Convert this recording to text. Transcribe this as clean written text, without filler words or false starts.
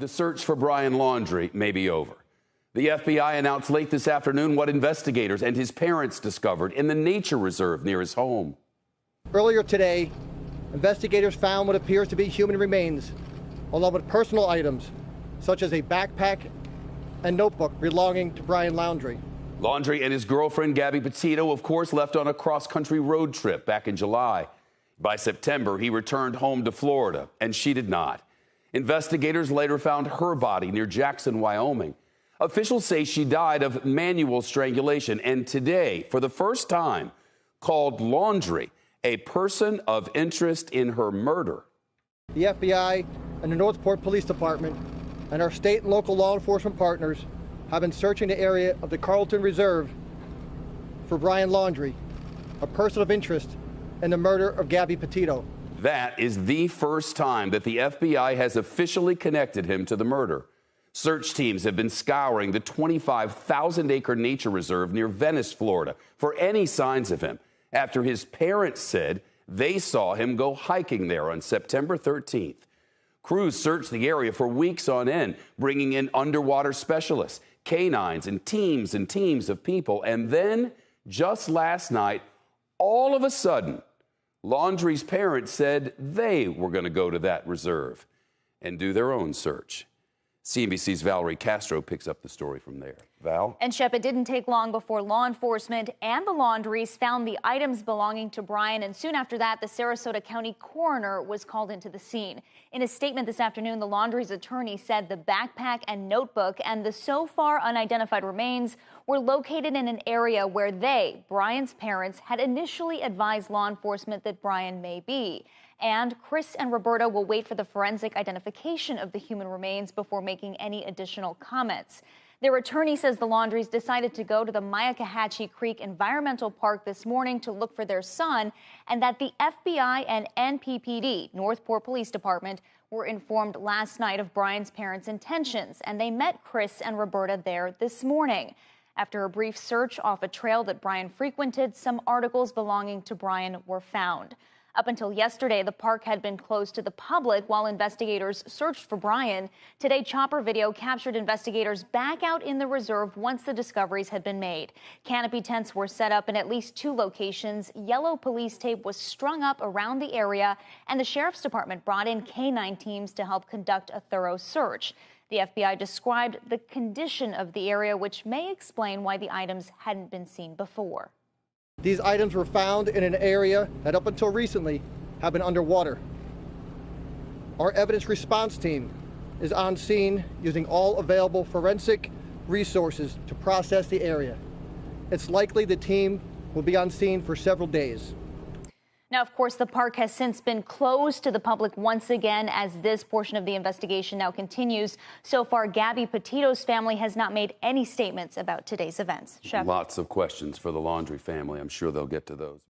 the search for Brian Laundrie may be over. The FBI announced late this afternoon what investigators and his parents discovered in the nature reserve near his home. Earlier today, investigators found what appears to be human remains, along with personal items, such as a backpack and notebook belonging to Brian Laundrie. Laundrie and his girlfriend, Gabby Petito, of course, left on a cross-country road trip back in July. By September, he returned home to Florida, and she did not. Investigators later found her body near Jackson, Wyoming. Officials say she died of manual strangulation and today, for the first time, called Laundrie a person of interest in her murder. The FBI and the Northport Police Department and our state and local law enforcement partners have been searching the area of the Carlton Reserve for Brian Laundrie, a person of interest in the murder of Gabby Petito. That is the first time that the FBI has officially connected him to the murder. Search teams have been scouring the 25,000-acre nature reserve near Venice, Florida, for any signs of him after his parents said they saw him go hiking there on September 13th. Crews searched the area for weeks on end, bringing in underwater specialists, canines, and teams of people. And then, just last night, all of a sudden, Laundrie's parents said they were going to go to that reserve and do their own search. CNBC's Valerie Castro picks up the story from there. Val? And Shep, it didn't take long before law enforcement and the Laundries found the items belonging to Brian, and soon after that, the Sarasota County coroner was called into the scene. In a statement this afternoon, the Laundries' attorney said the backpack and notebook and the so far unidentified remains were located in an area where they, Brian's parents, had initially advised law enforcement that Brian may be. And Chris and Roberta will wait for the forensic identification of the human remains before making any additional comments. Their attorney says the Laundries decided to go to the Myakkahatchee Creek Environmental Park this morning to look for their son, and that the FBI and NPPD, Northport Police Department, were informed last night of Brian's parents' intentions, and they met Chris and Roberta there this morning. After a brief search off a trail that Brian frequented, some articles belonging to Brian were found. Up until yesterday, the park had been closed to the public while investigators searched for Brian. Today, chopper video captured investigators back out in the reserve once the discoveries had been made. Canopy tents were set up in at least 2 locations. Yellow police tape was strung up around the area, and the sheriff's department brought in canine teams to help conduct a thorough search. The FBI described the condition of the area, which may explain why the items hadn't been seen before. These items were found in an area that up until recently have been underwater. Our evidence response team is on scene using all available forensic resources to process the area. It's likely the team will be on scene for several days. Now, of course, the park has since been closed to the public once again as this portion of the investigation now continues. So far, Gabby Petito's family has not made any statements about today's events. Chef? Lots of questions for the Laundrie family. I'm sure they'll get to those.